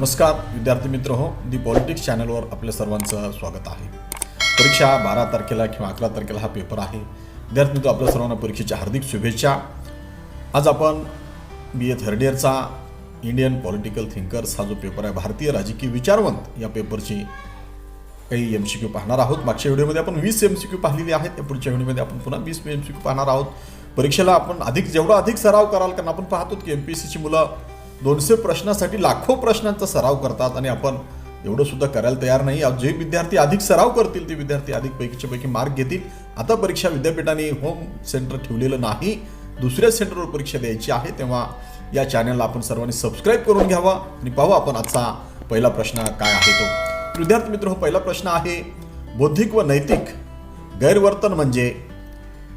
नमस्कार विद्यार्थी मित्र हो, दी पॉलिटिक्स चॅनलवर आपल्या सर्वांचं स्वागत आहे। परीक्षा 12 तारखेला किंवा 11 तारखेला हा पेपर आहे। विद्यार्थी मित्र, आपल्या सर्वांना परीक्षेच्या हार्दिक शुभेच्छा। आज आपण BA थर्ड इयरचा इंडियन पॉलिटिकल थिंकर्स हा जो पेपर आहे, भारतीय राजकीय विचारवंत, या पेपरची काही MCQ पाहणार आहोत। मागच्या व्हिडिओमध्ये आपण 20 MCQ पाहिलेली आहेत, त्या पुढच्या व्हिडिओमध्ये आपण पुन्हा 20 MCQ पाहणार आहोत। परीक्षेला आपण जेवढा अधिक सराव कराल, कारण आपण पाहतो की MPSCची मुलं 200 प्रश्नासाठी लाखो प्रश्नांचा सराव करतात आणि आपण एवढं सुद्धा करायला तयार नाही। जे विद्यार्थी अधिक सराव करतील ते विद्यार्थी अधिक पैकी मार्क घेतील। आता परीक्षा विद्यापीठाने होम सेंटर ठेवलेलं नाही, दुसऱ्या सेंटरवर परीक्षा द्यायची आहे, तेव्हा या चॅनलला आपण सर्वांनी सबस्क्राईब करून घ्यावा आणि पाहू आपण आजचा पहिला प्रश्न काय आहे तो। विद्यार्थी मित्र हो, पहिला प्रश्न आहे, बौद्धिक व नैतिक गैरवर्तन म्हणजे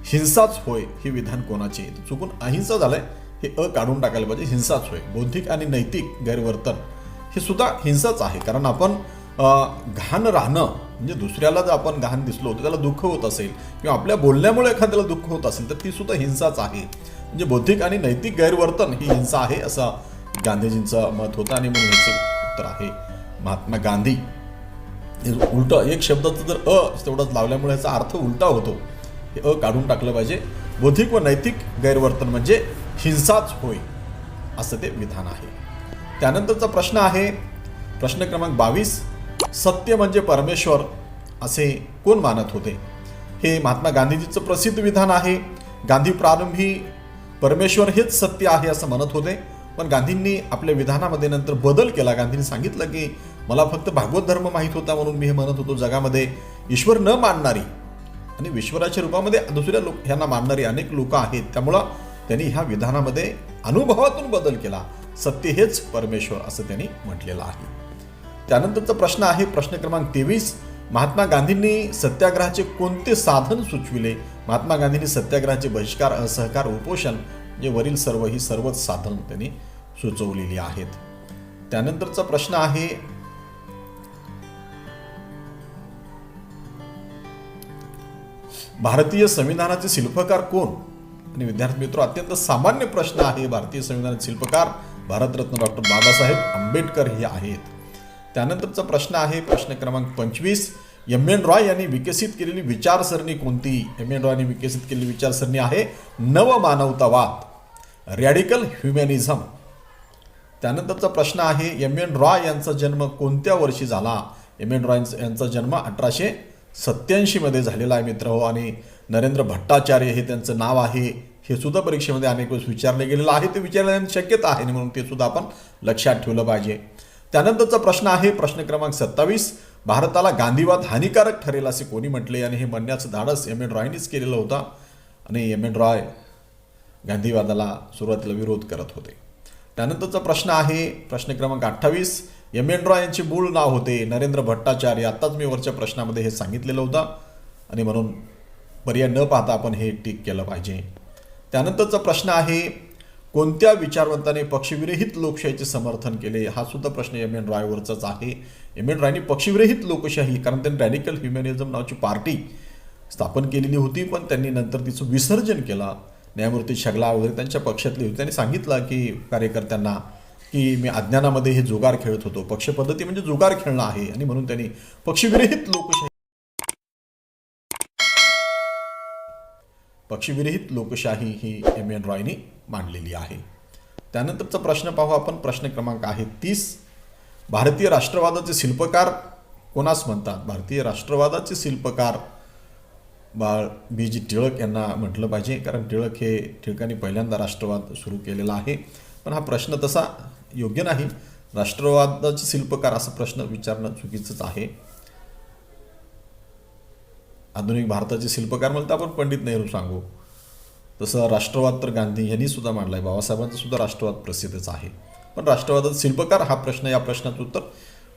हिंसाच होय हे विधान कोणाचे? चुकून अहिंसा झालंय, हे काढून टाकायला पाहिजे, हिंसाच होय। बौद्धिक आणि नैतिक गैरवर्तन हे सुद्धा हिंसाच आहे, कारण आपण घाण राहणं म्हणजे दुसऱ्याला जर आपण घाण दिसलो तर त्याला दुःख होत असेल किंवा आपल्या बोलण्यामुळे एखाद्याला दुःख होत असेल तर ती सुद्धा हिंसाच आहे। म्हणजे बौद्धिक आणि नैतिक गैरवर्तन ही हिंसा आहे असं गांधीजींचं मत होतं आणि म्हणून याचं उत्तर आहे महात्मा गांधी। उलट एक शब्दाचं जर तेवढंच लावल्यामुळे याचा अर्थ उलटा होतो, हे काढून टाकलं पाहिजे। बौद्धिक व नैतिक गैरवर्तन म्हणजे हिंसाच होय असं ते विधान आहे। त्यानंतरचा प्रश्न आहे प्रश्न क्रमांक 22, सत्य म्हणजे परमेश्वर असे कोण मानत होते? हे महात्मा गांधीजींचं प्रसिद्ध विधान आहे। गांधी प्रारंभी परमेश्वर हेच सत्य आहे असं म्हणत होते, पण गांधींनी आपल्या विधानामध्ये नंतर बदल केला। गांधींनी सांगितलं की मला फक्त भागवत धर्म माहीत होता म्हणून मी हे म्हणत होतो, जगामध्ये ईश्वर न मानणारी आणि ईश्वराच्या रूपामध्ये दुसऱ्या ह्यांना मानणारी अनेक लोक आहेत, त्यामुळं त्यांनी ह्या विधानामध्ये अनुभवातून बदल केला। सत्य हेच परमेश्वर असं त्यांनी म्हटलेलं आहे। त्यानंतरचा प्रश्न आहे प्रश्न क्रमांक 23, महात्मा गांधींनी सत्याग्रहाचे कोणते साधन सुचविले? महात्मा गांधींनी सत्याग्रहाचे बहिष्कार, असहकार, उपोषण जे वरील सर्वच साधन त्यांनी सुचवलेली आहेत। त्यानंतरचा प्रश्न आहे भारतीय संविधानाचे शिल्पकार कोण? आणि विद्यार्थी मित्र, अत्यंत सामान्य प्रश्न आहे। भारतीय संविधानाचे शिल्पकार भारतरत्न डॉक्टर बाबासाहेब आंबेडकर हे आहेत। त्यानंतरचा प्रश्न आहे प्रश्न क्रमांक 25, M.N. रॉय यांनी विकसित केलेली विचारसरणी कोणती? M.N. रॉय यांनी विकसित केलेली विचारसरणी आहे नवमानवतावाद, रॅडिकल ह्युमॅनिझम। त्यानंतरचा प्रश्न आहे M.N. रॉय यांचा जन्म कोणत्या वर्षी झाला? M.N. रॉय यांचा जन्म 1887 मध्ये झालेला आहे मित्र हो। आणि नरेंद्र भट्टाचार्य हे त्यांचं नाव आहे, हे सुद्धा परीक्षेमध्ये अनेक वेळेस विचारले गेलेलं आहे, ते विचारण्याची शक्यता आहे म्हणून ते सुद्धा आपण लक्षात ठेवलं पाहिजे। त्यानंतरचा प्रश्न आहे प्रश्न क्रमांक 27, भारताला गांधीवाद हानिकारक ठरेल असे कोणी म्हटले? आणि हे म्हणण्याचं धाडस M.N. रॉयनीच केलेलं होतं आणि M.N. रॉय गांधीवादाला सुरुवातीला विरोध करत होते। त्यानंतरचा प्रश्न आहे प्रश्न क्रमांक 28, M.N. रॉय यांचे मूळ नाव होते नरेंद्र भट्टाचार्य। आत्ताच मी वरच्या प्रश्नामध्ये हे सांगितलेलं होतं आणि म्हणून पर्याय न पाहता आपण हे टिक केलं पाहिजे। त्यानंतरचा प्रश्न आहे कोणत्या विचारवंताने पक्षविरहित लोकशाहीचे समर्थन केले? हा सुद्धा प्रश्न M.N. रॉयवरचाच आहे। M.N. रॉयनी पक्षविरहित लोकशाही, कारण त्यांनी रॅडिकल ह्युमॅनिझम नावाची पार्टी स्थापन केलेली होती, पण त्यांनी नंतर तिचं विसर्जन केलं। न्यायमूर्ती शगला वगैरे त्यांच्या पक्षातले होते, त्यांनी सांगितलं की कार्यकर्त्यांना की मी अज्ञानामध्ये हे जुगार खेळत होतो, पक्षपद्धती म्हणजे जुगार खेळणं आहे, आणि म्हणून त्यांनी पक्षविरहित लोकशाही ही M.N. रॉयनी मांडलेली आहे। त्यानंतरचा प्रश्न पाहू आपण प्रश्न क्रमांक आहे 30, भारतीय राष्ट्रवादाचे शिल्पकार कोणास म्हणतात? भारतीय राष्ट्रवादाचे शिल्पकार B.G. टिळक यांना म्हटलं पाहिजे, कारण टिळकांनी पहिल्यांदा राष्ट्रवाद सुरू केलेला आहे, पण हा प्रश्न तसा योग्य नाही। राष्ट्रवादाचे शिल्पकार असा प्रश्न विचारणं चुकीचंच आहे। आधुनिक भारताचे शिल्पकार म्हणता आपण पंडित नेहरू सांगू, तसं राष्ट्रवाद तर गांधी यांनी सुद्धा मांडलाय, बाबासाहेबांचा सुद्धा राष्ट्रवाद प्रसिद्धच आहे, पण राष्ट्रवादाचे शिल्पकार हा प्रश्न, या प्रश्नाचं उत्तर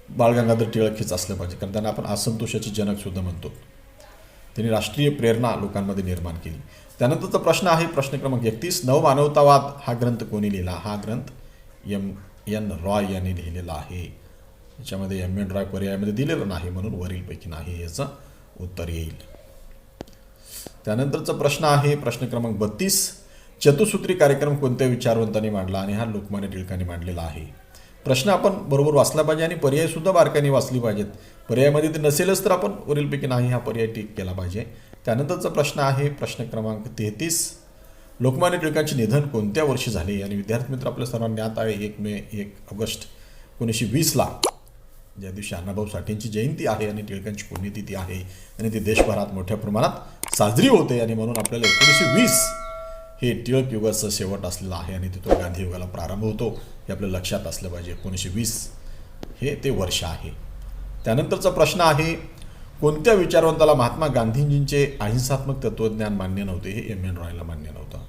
बाळ गंगाधर टिळक हेच असलं पाहिजे, कारण त्यांना आपण असंतोषाचे जनक सुद्धा म्हणतो। त्यांनी राष्ट्रीय प्रेरणा लोकांमध्ये निर्माण केली। त्यानंतरचा प्रश्न आहे प्रश्न क्रमांक 31, नवमानवतावाद हा ग्रंथ कोणी लिहिला? हा ग्रंथ M.N. रॉय यांनी लिहिलेला आहे। याच्यामध्ये M.N. रॉय पर्यायामध्ये दिलेलं नाही, म्हणून वरीलपैकी नाही याचं उत्तर येईल। त्यानंतरचा प्रश्न आहे प्रश्न क्रमांक 32, चतुसूत्री कार्यक्रम कोणत्या विचारवंतांनी मांडला? आणि हा लोकमान्य टिळकांनी मांडलेला आहे। प्रश्न आपण बरोबर वाचला पाहिजे आणि पर्यायसुद्धा बारकाईने वाचली पाहिजेत. पर्यायामध्ये ते नसेलच तर आपण वरीलपैकी नाही हा पर्याय टिक केला पाहिजे. त्यानंतरचा प्रश्न आहे प्रश्न क्रमांक 33. लोकमान्य टिळकांचे निधन कोणत्या वर्षी झाले? आणि विद्यार्थी मित्र आपल्या सर्वांना ज्ञात आहे 1 मे 1 ऑगस्ट 1920ला, ज्या दिवशी अण्णाभाऊ साठेंची जयंती आहे आणि टिळकांची पुण्यतिथी आहे आणि ती देशभरात मोठ्या प्रमाणात साजरी होते. आणि म्हणून आपल्याला 1920 हे टिळक युगाचं शेवट असलेलं आहे आणि तिथून गांधी युगाला प्रारंभ होतो हे आपल्या लक्षात असलं पाहिजे. 1920 हे ते वर्ष आहे. त्यानंतरचा प्रश्न आहे कोणत्या विचारवंताला महात्मा गांधीजींचे अहिंसात्मक तत्त्वज्ञान मान्य नव्हते? हे एम एन रॉयला मान्य नव्हतं.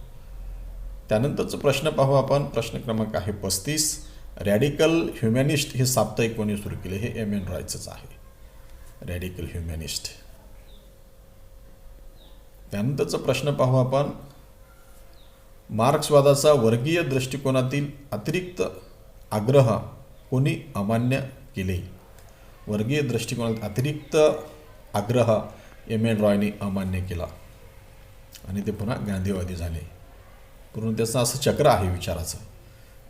त्यानंतरचा प्रश्न पाहू आपण. प्रश्न क्रमांक आहे 35. रॅडिकल ह्युमॅनिस्ट हे साप्ताहिक कोणी सुरू केले? हे एम एन रॉयचंच आहे. Radical humanist. त्यानंतरचा प्रश्न पाहू आपण. मार्क्सवादाचा वर्गीय दृष्टिकोनातील अतिरिक्त आग्रह कोणी अमान्य केले? वर्गीय दृष्टिकोनात अतिरिक्त आग्रह एम एन रॉयने अमान्य केला आणि ते पुन्हा गांधीवादी झाले. पूर्ण त्याचं असं चक्र आहे विचाराचं.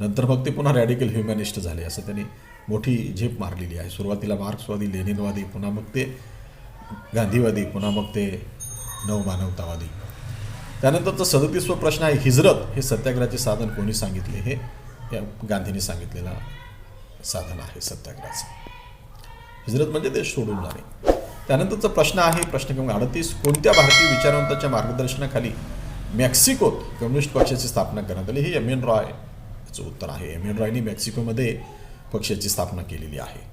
नंतर मग ते पुन्हा रॅडिकल ह्युमॅनिस्ट झाले. असं त्यांनी मोठी झेप मारलेली आहे. सुरुवातीला मार्क्सवादी, लेनिनवादी, पुन्हा मग ते गांधीवादी, पुन्हा मग ते नवमानवतावादी. त्यानंतरचा 37वा प्रश्न आहे हिजरत हे सत्याग्रहाचे साधन कोणी सांगितले? हे गांधींनी सांगितलेलं साधन आहे सत्याग्रहाचं. हिजरत म्हणजे देश सोडून जाणे. त्यानंतरचा प्रश्न आहे प्रश्न क्रमांक 38. कोणत्या भारतीय विचारवंताच्या मार्गदर्शनाखाली मेक्सिकोत कम्युनिस्ट पक्षाची स्थापना करण्यात आली? हे एम एन रॉय याचं उत्तर आहे. एम एन रॉयने मेक्सिकोमध्ये पक्षाची स्थापना केलेली आहे.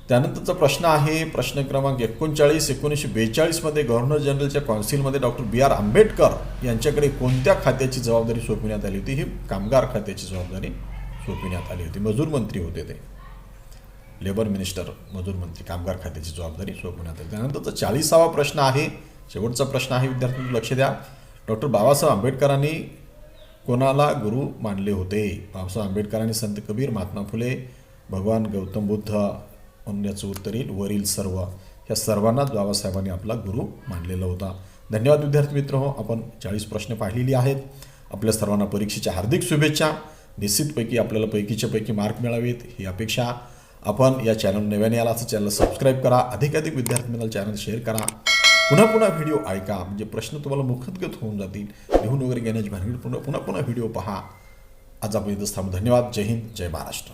त्यानंतरचा प्रश्न आहे प्रश्न क्रमांक 39. 1942मध्ये गव्हर्नर जनरलच्या कौन्सिलमध्ये डॉक्टर बी आर आंबेडकर यांच्याकडे कोणत्या खात्याची जबाबदारी सोपविण्यात आली होती? ही कामगार खात्याची जबाबदारी सोपविण्यात आली होती. मजूर मंत्री होते ते. लेबर मिनिस्टर, मजूर मंत्री, कामगार खात्याची जबाबदारी सोपवण्यात आली. त्यानंतरचा 40वा प्रश्न आहे शेवटचा प्रश्न आहे. विद्यार्थ्यांनी लक्ष द्या. डॉक्टर बाबासाहेब आंबेडकरांनी कोणाला गुरु मानले होते? बाबासाहेब आंबेडकरांनी संत कबीर, महात्मा फुले, भगवान गौतम बुद्ध म्हणून याचं उत्तर येईल वरील सर्व. ह्या सर्वांनाच बाबासाहेबांनी आपला गुरु मानलेला होता. धन्यवाद विद्यार्थी मित्र हो. आपण 40 प्रश्न पाहिलेली आहेत. आपल्या सर्वांना परीक्षेच्या हार्दिक शुभेच्छा. निश्चितपैकी आपल्याला पैकीच्या पैकी मार्क मिळावेत ही अपेक्षा. आपण या चॅनल नव्याने आला असं चॅनल सबस्क्राईब करा. अधिकाधिक विद्यार्थी मित्रांना चॅनल शेअर करा. पुन्हा पुन्हा व्हिडिओ ऐका म्हणजे प्रश्न तुम्हाला मुखतगत होऊन जातील. लिहून वगैरे घेण्याची भानगड पुन्हा पुन्हा व्हिडिओ पहा. आज आपण इथं थांबू. धन्यवाद. जय हिंद, जय महाराष्ट्र.